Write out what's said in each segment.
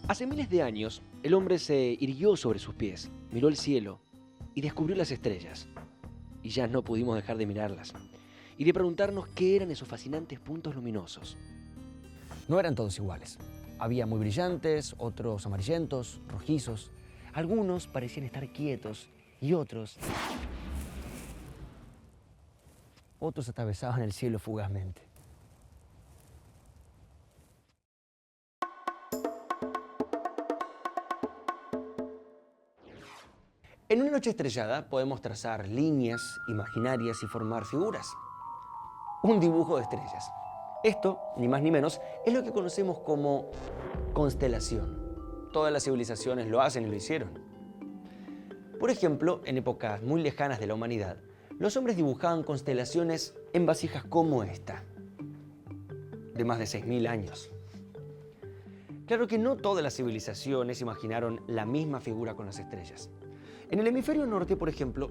Hace miles de años, el hombre se irguió sobre sus pies, miró el cielo y descubrió las estrellas. Y ya no pudimos dejar de mirarlas y de preguntarnos qué eran esos fascinantes puntos luminosos. No eran todos iguales. Había muy brillantes, otros amarillentos, rojizos. Algunos parecían estar quietos y otros atravesaban el cielo fugazmente. En una noche estrellada podemos trazar líneas imaginarias y formar figuras. Un dibujo de estrellas. Esto, ni más ni menos, es lo que conocemos como constelación. Todas las civilizaciones lo hacen y lo hicieron. Por ejemplo, en épocas muy lejanas de la humanidad, los hombres dibujaban constelaciones en vasijas como esta, de más de 6.000 años. Claro que no todas las civilizaciones imaginaron la misma figura con las estrellas. En el hemisferio norte, por ejemplo,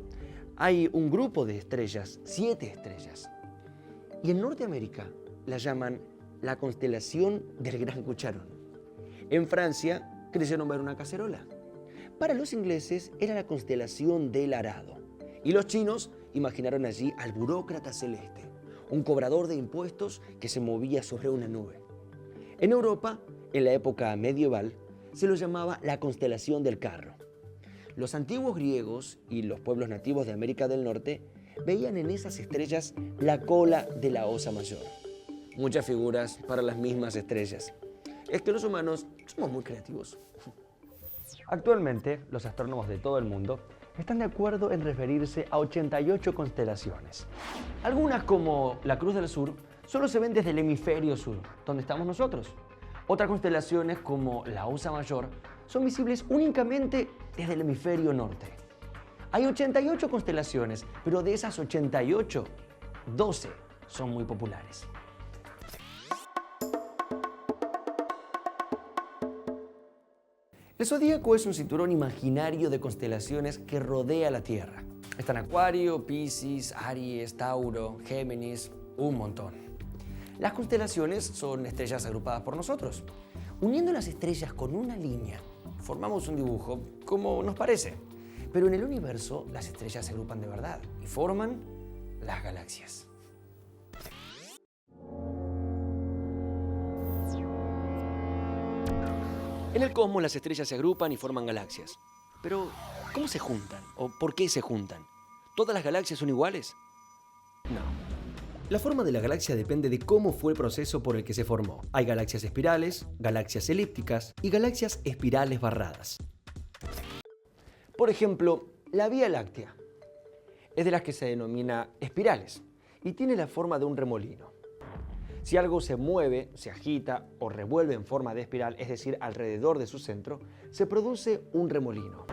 hay un grupo de estrellas, 7 estrellas. Y en Norteamérica la llaman la constelación del Gran Cucharón. En Francia creyeron ver una cacerola. Para los ingleses era la constelación del Arado. Y los chinos imaginaron allí al burócrata celeste, un cobrador de impuestos que se movía sobre una nube. En Europa, en la época medieval, se lo llamaba la constelación del Carro. Los antiguos griegos y los pueblos nativos de América del Norte veían en esas estrellas la cola de la Osa Mayor. Muchas figuras para las mismas estrellas. Es que los humanos somos muy creativos. Actualmente, los astrónomos de todo el mundo están de acuerdo en referirse a 88 constelaciones. Algunas, como la Cruz del Sur, solo se ven desde el hemisferio sur, donde estamos nosotros. Otras constelaciones, como la Osa Mayor, son visibles únicamente desde el hemisferio norte. Hay 88 constelaciones, pero de esas 88, 12 son muy populares. El zodíaco es un cinturón imaginario de constelaciones que rodea la Tierra. Están Acuario, Piscis, Aries, Tauro, Géminis, un montón. Las constelaciones son estrellas agrupadas por nosotros. Uniendo las estrellas con una línea, formamos un dibujo como nos parece. Pero en el universo, las estrellas se agrupan de verdad y forman las galaxias. En el cosmos las estrellas se agrupan y forman galaxias. Pero, ¿cómo se juntan? ¿O por qué se juntan? ¿Todas las galaxias son iguales? No. La forma de la galaxia depende de cómo fue el proceso por el que se formó. Hay galaxias espirales, galaxias elípticas y galaxias espirales barradas. Por ejemplo, la Vía Láctea es de las que se denomina espirales y tiene la forma de un remolino. Si algo se mueve, se agita o revuelve en forma de espiral, es decir, alrededor de su centro, se produce un remolino.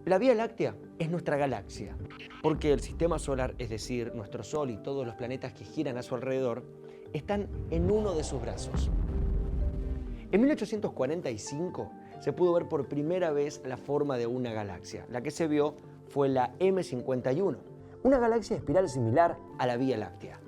La Vía Láctea es nuestra galaxia, porque el sistema solar, es decir, nuestro Sol y todos los planetas que giran a su alrededor, están en uno de sus brazos. En 1845 se pudo ver por primera vez la forma de una galaxia. La que se vio fue la M51, una galaxia espiral similar a la Vía Láctea.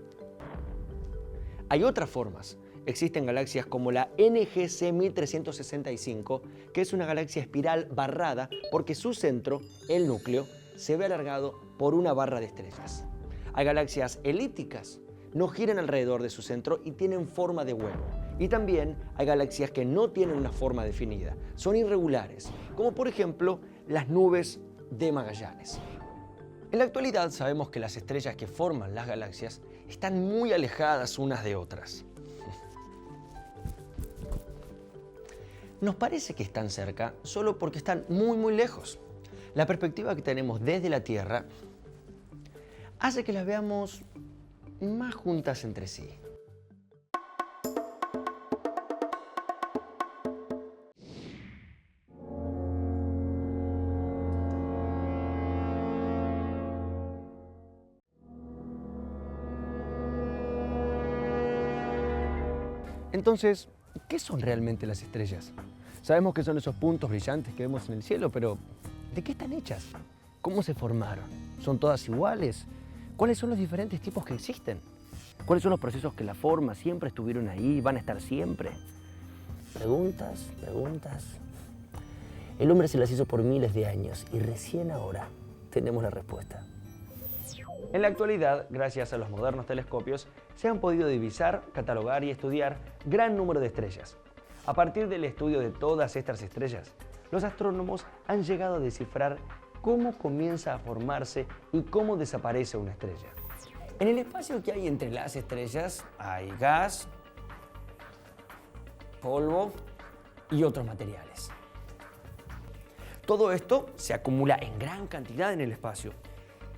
Hay otras formas. Existen galaxias como la NGC 1365, que es una galaxia espiral barrada porque su centro, el núcleo, se ve alargado por una barra de estrellas. Hay galaxias elípticas, no giran alrededor de su centro y tienen forma de huevo. Y también hay galaxias que no tienen una forma definida, son irregulares, como por ejemplo las nubes de Magallanes. En la actualidad sabemos que las estrellas que forman las galaxias están muy alejadas unas de otras. Nos parece que están cerca solo porque están muy lejos. La perspectiva que tenemos desde la Tierra hace que las veamos más juntas entre sí. Entonces, ¿qué son realmente las estrellas? Sabemos que son esos puntos brillantes que vemos en el cielo, pero ¿de qué están hechas? ¿Cómo se formaron? ¿Son todas iguales? ¿Cuáles son los diferentes tipos que existen? ¿Cuáles son los procesos que la forman? ¿Siempre estuvieron ahí? ¿Van a estar siempre? Preguntas. El hombre se las hizo por miles de años y recién ahora tenemos la respuesta. En la actualidad, gracias a los modernos telescopios, se han podido divisar, catalogar y estudiar gran número de estrellas. A partir del estudio de todas estas estrellas, los astrónomos han llegado a descifrar cómo comienza a formarse y cómo desaparece una estrella. En el espacio que hay entre las estrellas hay gas, polvo y otros materiales. Todo esto se acumula en gran cantidad en el espacio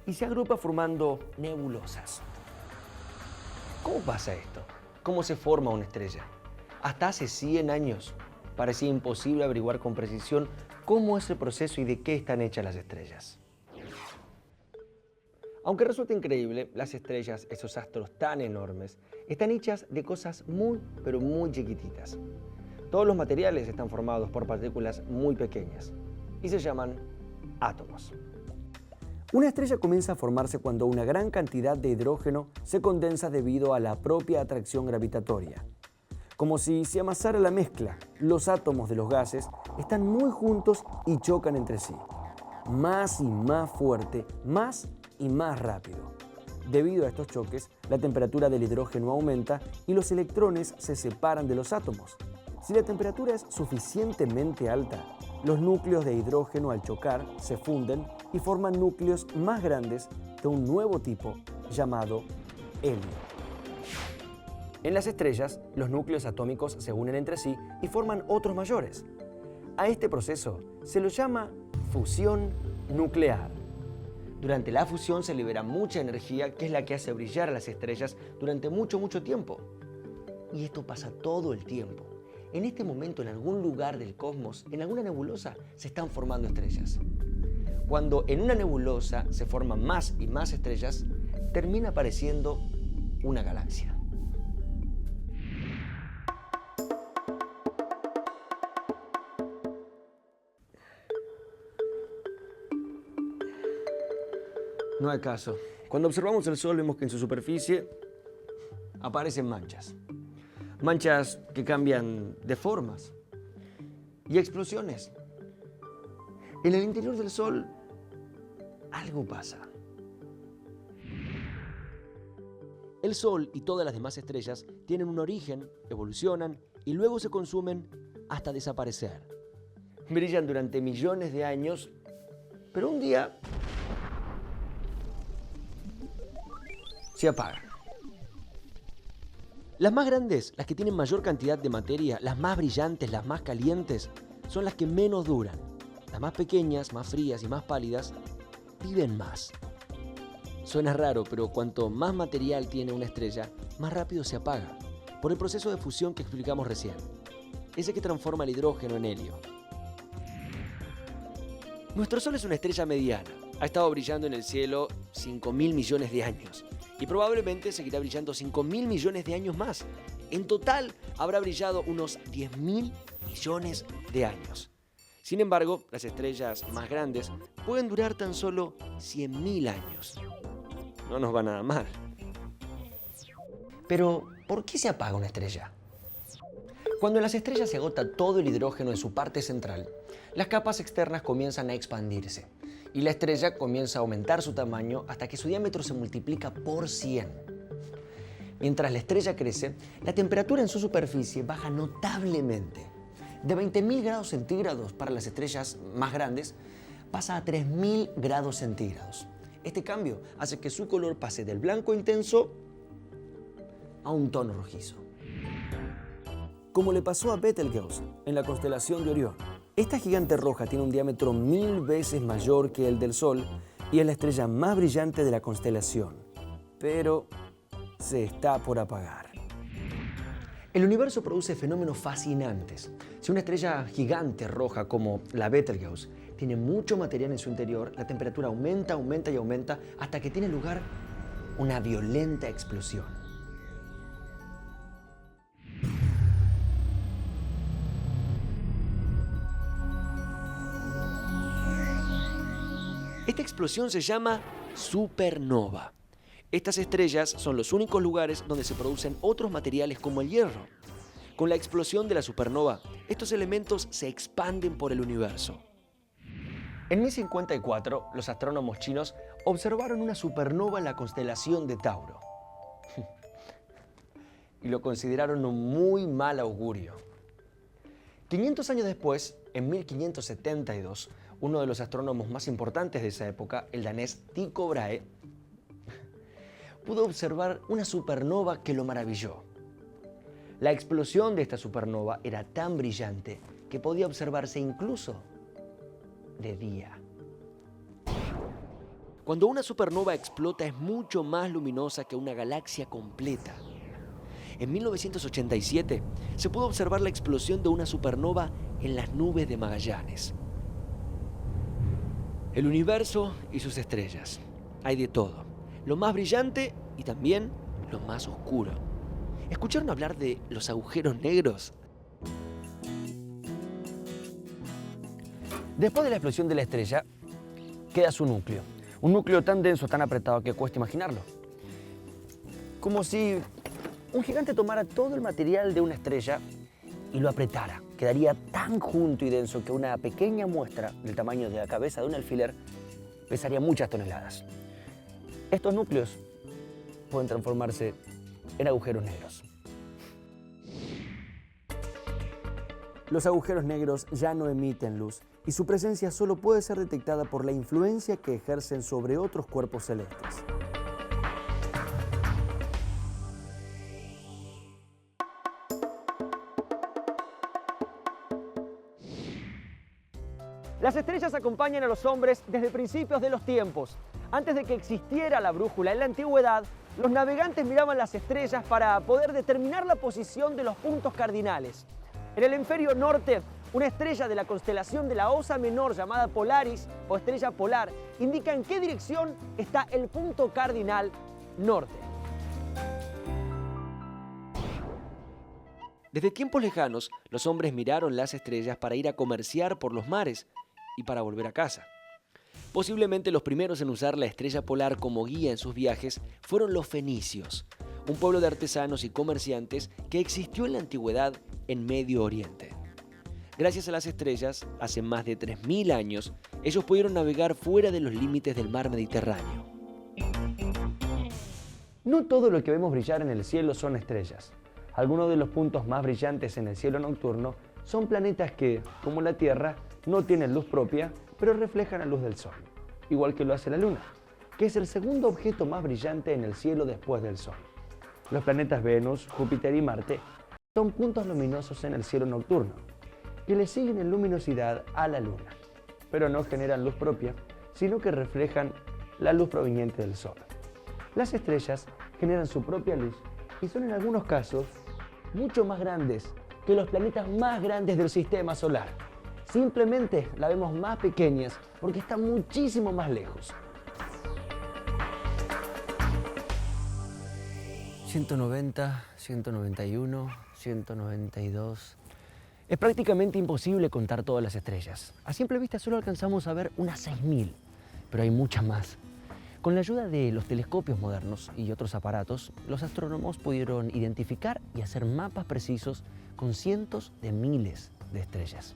y se agrupa formando nebulosas. ¿Cómo pasa esto? ¿Cómo se forma una estrella? Hasta hace 100 años parecía imposible averiguar con precisión cómo es el proceso y de qué están hechas las estrellas. Aunque resulta increíble, las estrellas, esos astros tan enormes, están hechas de cosas muy, pero muy chiquititas. Todos los materiales están formados por partículas muy pequeñas y se llaman átomos. Una estrella comienza a formarse cuando una gran cantidad de hidrógeno se condensa debido a la propia atracción gravitatoria. Como si se amasara la mezcla, los átomos de los gases están muy juntos y chocan entre sí. Más y más fuerte, más y más rápido. Debido a estos choques, la temperatura del hidrógeno aumenta y los electrones se separan de los átomos. Si la temperatura es suficientemente alta, los núcleos de hidrógeno al chocar se funden y forman núcleos más grandes de un nuevo tipo llamado helio. En las estrellas, los núcleos atómicos se unen entre sí y forman otros mayores. A este proceso se lo llama fusión nuclear. Durante la fusión se libera mucha energía que es la que hace brillar a las estrellas durante mucho tiempo. Y esto pasa todo el tiempo. En este momento, en algún lugar del cosmos, en alguna nebulosa, se están formando estrellas. Cuando en una nebulosa se forman más y más estrellas, termina apareciendo una galaxia. No hay caso. Cuando observamos el Sol vemos que en su superficie aparecen manchas. Manchas que cambian de formas y explosiones. En el interior del Sol algo pasa. El Sol y todas las demás estrellas tienen un origen, evolucionan y luego se consumen hasta desaparecer. Brillan durante millones de años, pero un día se apagan. Las más grandes, las que tienen mayor cantidad de materia, las más brillantes, las más calientes, son las que menos duran. Las más pequeñas, más frías y más pálidas, viven más. Suena raro, pero cuanto más material tiene una estrella, más rápido se apaga, por el proceso de fusión que explicamos recién, ese que transforma el hidrógeno en helio. Nuestro Sol es una estrella mediana. Ha estado brillando en el cielo 5.000 millones de años. Y probablemente seguirá brillando 5.000 millones de años más. En total, habrá brillado unos 10.000 millones de años. Sin embargo, las estrellas más grandes pueden durar tan solo 100.000 años. No nos va nada mal. Pero, ¿por qué se apaga una estrella? Cuando en las estrellas se agota todo el hidrógeno en su parte central, las capas externas comienzan a expandirse. Y la estrella comienza a aumentar su tamaño hasta que su diámetro se multiplica por 100. Mientras la estrella crece, la temperatura en su superficie baja notablemente. De 20.000 grados centígrados para las estrellas más grandes, pasa a 3.000 grados centígrados. Este cambio hace que su color pase del blanco intenso a un tono rojizo. Como le pasó a Betelgeuse en la constelación de Orión. Esta gigante roja tiene un diámetro 1000 veces mayor que el del Sol y es la estrella más brillante de la constelación. Pero se está por apagar. El universo produce fenómenos fascinantes. Si una estrella gigante roja como la Betelgeuse tiene mucho material en su interior, la temperatura aumenta hasta que tiene lugar una violenta explosión. Esta explosión se llama supernova. Estas estrellas son los únicos lugares donde se producen otros materiales como el hierro. Con la explosión de la supernova, estos elementos se expanden por el universo. En 1054, los astrónomos chinos observaron una supernova en la constelación de Tauro. Y lo consideraron un muy mal augurio. 500 años después, en 1572, uno de los astrónomos más importantes de esa época, el danés Tycho Brahe, pudo observar una supernova que lo maravilló. La explosión de esta supernova era tan brillante que podía observarse incluso de día. Cuando una supernova explota es mucho más luminosa que una galaxia completa. En 1987 se pudo observar la explosión de una supernova en las nubes de Magallanes. El universo y sus estrellas. Hay de todo. Lo más brillante y también lo más oscuro. ¿Escucharon hablar de los agujeros negros? Después de la explosión de la estrella, queda su núcleo. Un núcleo tan denso, tan apretado que cuesta imaginarlo. Como si un gigante tomara todo el material de una estrella y lo apretara. Quedaría tan junto y denso que una pequeña muestra del tamaño de la cabeza de un alfiler pesaría muchas toneladas. Estos núcleos pueden transformarse en agujeros negros. Los agujeros negros ya no emiten luz y su presencia solo puede ser detectada por la influencia que ejercen sobre otros cuerpos celestes. Las estrellas acompañan a los hombres desde principios de los tiempos. Antes de que existiera la brújula en la antigüedad, los navegantes miraban las estrellas para poder determinar la posición de los puntos cardinales. En el hemisferio norte, una estrella de la constelación de la Osa Menor llamada Polaris o estrella polar indica en qué dirección está el punto cardinal norte. Desde tiempos lejanos, los hombres miraron las estrellas para ir a comerciar por los mares y para volver a casa. Posiblemente los primeros en usar la estrella polar como guía en sus viajes fueron los fenicios, un pueblo de artesanos y comerciantes que existió en la antigüedad en Medio Oriente. Gracias a las estrellas, hace más de 3000 años, ellos pudieron navegar fuera de los límites del mar Mediterráneo. No todo lo que vemos brillar en el cielo son estrellas. Algunos de los puntos más brillantes en el cielo nocturno son planetas que, como la Tierra, no tienen luz propia, pero reflejan la luz del Sol, igual que lo hace la Luna, que es el segundo objeto más brillante en el cielo después del Sol. Los planetas Venus, Júpiter y Marte son puntos luminosos en el cielo nocturno, que le siguen en luminosidad a la Luna, pero no generan luz propia, sino que reflejan la luz proveniente del Sol. Las estrellas generan su propia luz y son en algunos casos mucho más grandes que los planetas más grandes del sistema solar. Simplemente la vemos más pequeñas porque están muchísimo más lejos. 190, 191, 192... Es prácticamente imposible contar todas las estrellas. A simple vista solo alcanzamos a ver unas 6000, pero hay muchas más. Con la ayuda de los telescopios modernos y otros aparatos, los astrónomos pudieron identificar y hacer mapas precisos con cientos de miles de estrellas.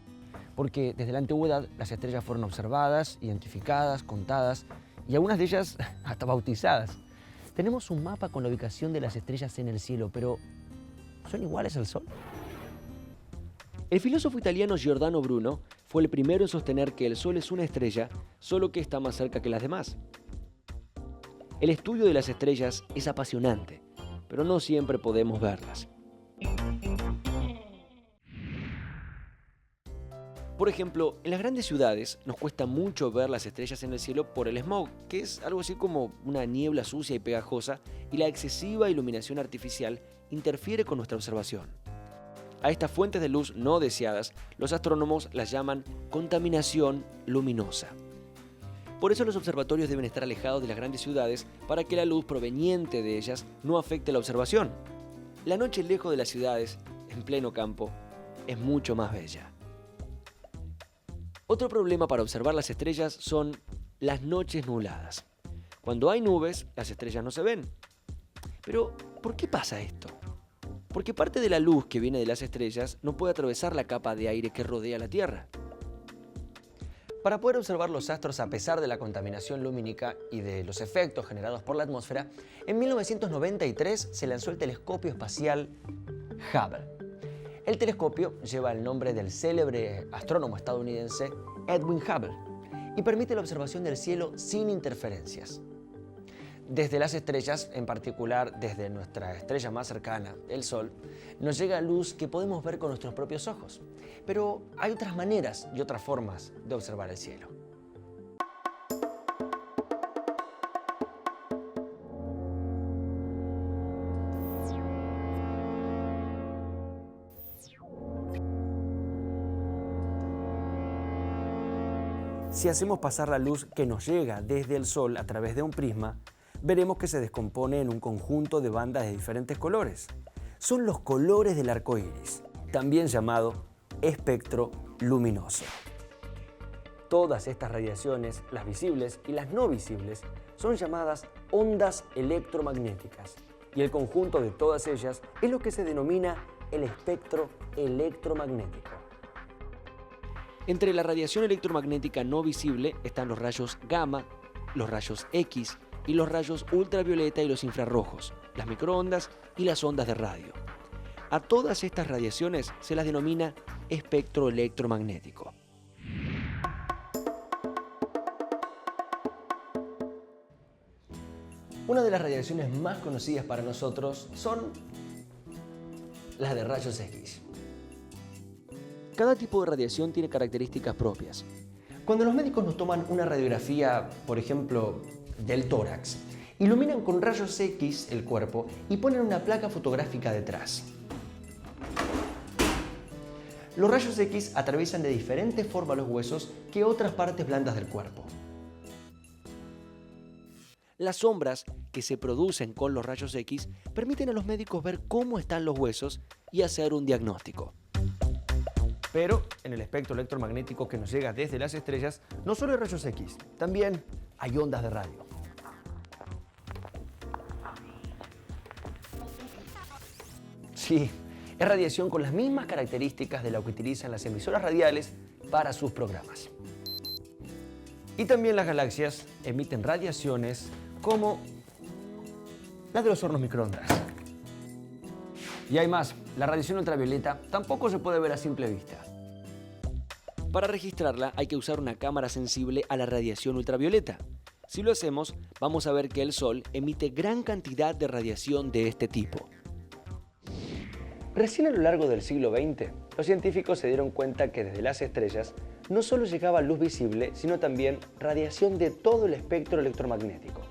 Porque desde la antigüedad las estrellas fueron observadas, identificadas, contadas y algunas de ellas hasta bautizadas. Tenemos un mapa con la ubicación de las estrellas en el cielo, pero ¿son iguales al Sol? El filósofo italiano Giordano Bruno fue el primero en sostener que el Sol es una estrella, solo que está más cerca que las demás. El estudio de las estrellas es apasionante, pero no siempre podemos verlas. Por ejemplo, en las grandes ciudades nos cuesta mucho ver las estrellas en el cielo por el smog, que es algo así como una niebla sucia y pegajosa, y la excesiva iluminación artificial interfiere con nuestra observación. A estas fuentes de luz no deseadas, los astrónomos las llaman contaminación luminosa. Por eso los observatorios deben estar alejados de las grandes ciudades para que la luz proveniente de ellas no afecte la observación. La noche lejos de las ciudades, en pleno campo, es mucho más bella. Otro problema para observar las estrellas son las noches nubladas. Cuando hay nubes, las estrellas no se ven. Pero, ¿por qué pasa esto? Porque parte de la luz que viene de las estrellas no puede atravesar la capa de aire que rodea la Tierra. Para poder observar los astros a pesar de la contaminación lumínica y de los efectos generados por la atmósfera, en 1993 se lanzó el telescopio espacial Hubble. El telescopio lleva el nombre del célebre astrónomo estadounidense Edwin Hubble y permite la observación del cielo sin interferencias. Desde las estrellas, en particular desde nuestra estrella más cercana, el Sol, nos llega luz que podemos ver con nuestros propios ojos. Pero hay otras maneras y otras formas de observar el cielo. Si hacemos pasar la luz que nos llega desde el Sol a través de un prisma, veremos que se descompone en un conjunto de bandas de diferentes colores. Son los colores del arco iris, también llamado espectro luminoso. Todas estas radiaciones, las visibles y las no visibles, son llamadas ondas electromagnéticas, y el conjunto de todas ellas es lo que se denomina el espectro electromagnético. Entre la radiación electromagnética no visible están los rayos gamma, los rayos X y los rayos ultravioleta y los infrarrojos, las microondas y las ondas de radio. A todas estas radiaciones se las denomina espectro electromagnético. Una de las radiaciones más conocidas para nosotros son las de rayos X. Cada tipo de radiación tiene características propias. Cuando los médicos nos toman una radiografía, por ejemplo, del tórax, iluminan con rayos X el cuerpo y ponen una placa fotográfica detrás. Los rayos X atraviesan de diferente forma los huesos que otras partes blandas del cuerpo. Las sombras que se producen con los rayos X permiten a los médicos ver cómo están los huesos y hacer un diagnóstico. Pero en el espectro electromagnético que nos llega desde las estrellas, no solo hay rayos X, también hay ondas de radio. Sí, es radiación con las mismas características de la que utilizan las emisoras radiales para sus programas. Y también las galaxias emiten radiaciones como las de los hornos microondas. Y hay más, la radiación ultravioleta tampoco se puede ver a simple vista. Para registrarla hay que usar una cámara sensible a la radiación ultravioleta. Si lo hacemos, vamos a ver que el Sol emite gran cantidad de radiación de este tipo. Recién a lo largo del siglo XX, los científicos se dieron cuenta que desde las estrellas no solo llegaba luz visible, sino también radiación de todo el espectro electromagnético.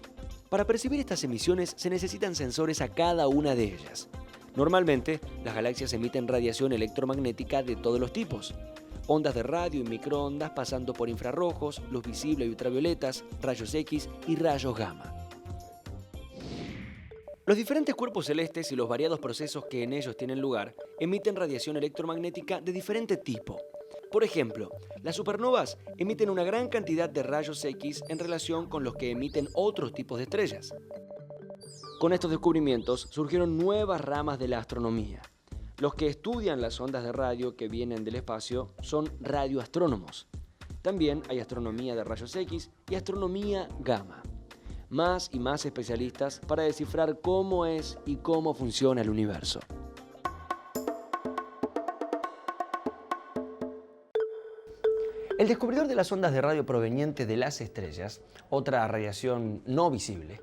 Para percibir estas emisiones se necesitan sensores a cada una de ellas. Normalmente, las galaxias emiten radiación electromagnética de todos los tipos. Ondas de radio y microondas pasando por infrarrojos, luz visible y ultravioletas, rayos X y rayos gamma. Los diferentes cuerpos celestes y los variados procesos que en ellos tienen lugar emiten radiación electromagnética de diferente tipo. Por ejemplo, las supernovas emiten una gran cantidad de rayos X en relación con los que emiten otros tipos de estrellas. Con estos descubrimientos surgieron nuevas ramas de la astronomía. Los que estudian las ondas de radio que vienen del espacio son radioastrónomos. También hay astronomía de rayos X y astronomía gamma. Más y más especialistas para descifrar cómo es y cómo funciona el universo. El descubridor de las ondas de radio provenientes de las estrellas, otra radiación no visible,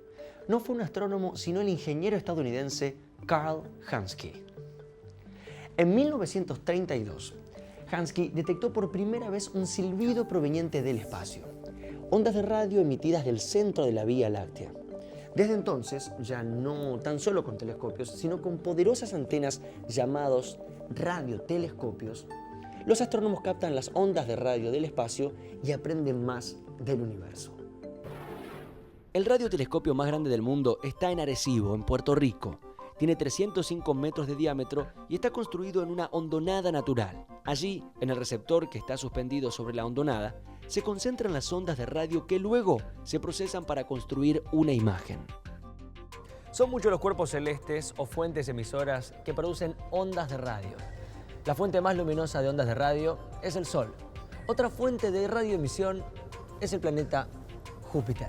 no fue un astrónomo sino el ingeniero estadounidense Carl Jansky. En 1932, Jansky detectó por primera vez un silbido proveniente del espacio, ondas de radio emitidas del centro de la Vía Láctea. Desde entonces, ya no tan solo con telescopios, sino con poderosas antenas llamados radiotelescopios, los astrónomos captan las ondas de radio del espacio y aprenden más del universo. El radiotelescopio más grande del mundo está en Arecibo, en Puerto Rico. Tiene 305 metros de diámetro y está construido en una hondonada natural. Allí, en el receptor que está suspendido sobre la hondonada, se concentran las ondas de radio que luego se procesan para construir una imagen. Son muchos los cuerpos celestes o fuentes emisoras que producen ondas de radio. La fuente más luminosa de ondas de radio es el Sol. Otra fuente de radioemisión es el planeta Júpiter.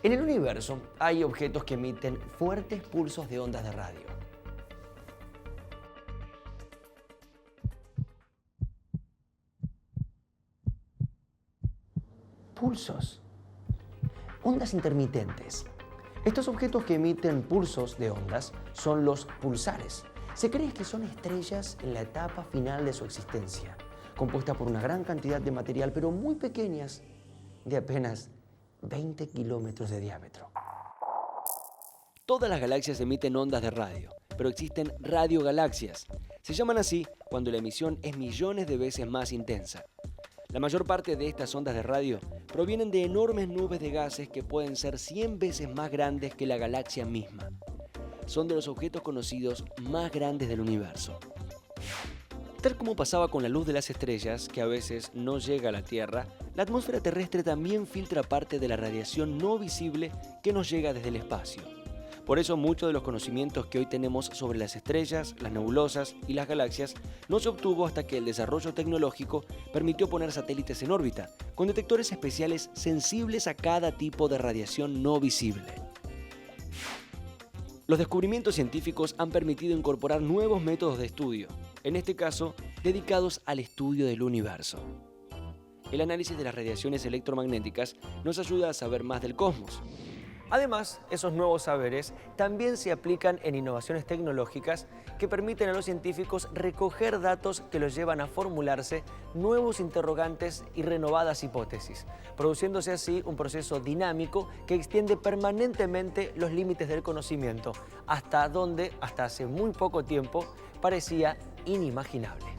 En el universo hay objetos que emiten fuertes pulsos de ondas de radio. Pulsos. Ondas intermitentes. Estos objetos que emiten pulsos de ondas son los pulsares. Se cree que son estrellas en la etapa final de su existencia, compuesta por una gran cantidad de material, pero muy pequeñas, de apenas 20 kilómetros de diámetro. Todas las galaxias emiten ondas de radio, pero existen radiogalaxias. Se llaman así cuando la emisión es millones de veces más intensa. La mayor parte de estas ondas de radio provienen de enormes nubes de gases que pueden ser 100 veces más grandes que la galaxia misma. Son de los objetos conocidos más grandes del universo. Tal como pasaba con la luz de las estrellas, que a veces no llega a la Tierra, la atmósfera terrestre también filtra parte de la radiación no visible que nos llega desde el espacio. Por eso muchos de los conocimientos que hoy tenemos sobre las estrellas, las nebulosas y las galaxias no se obtuvo hasta que el desarrollo tecnológico permitió poner satélites en órbita, con detectores especiales sensibles a cada tipo de radiación no visible. Los descubrimientos científicos han permitido incorporar nuevos métodos de estudio, en este caso, dedicados al estudio del universo. El análisis de las radiaciones electromagnéticas nos ayuda a saber más del cosmos. Además, esos nuevos saberes también se aplican en innovaciones tecnológicas que permiten a los científicos recoger datos que los llevan a formularse nuevos interrogantes y renovadas hipótesis, produciéndose así un proceso dinámico que extiende permanentemente los límites del conocimiento, hasta donde, hasta hace muy poco tiempo, parecía inimaginable.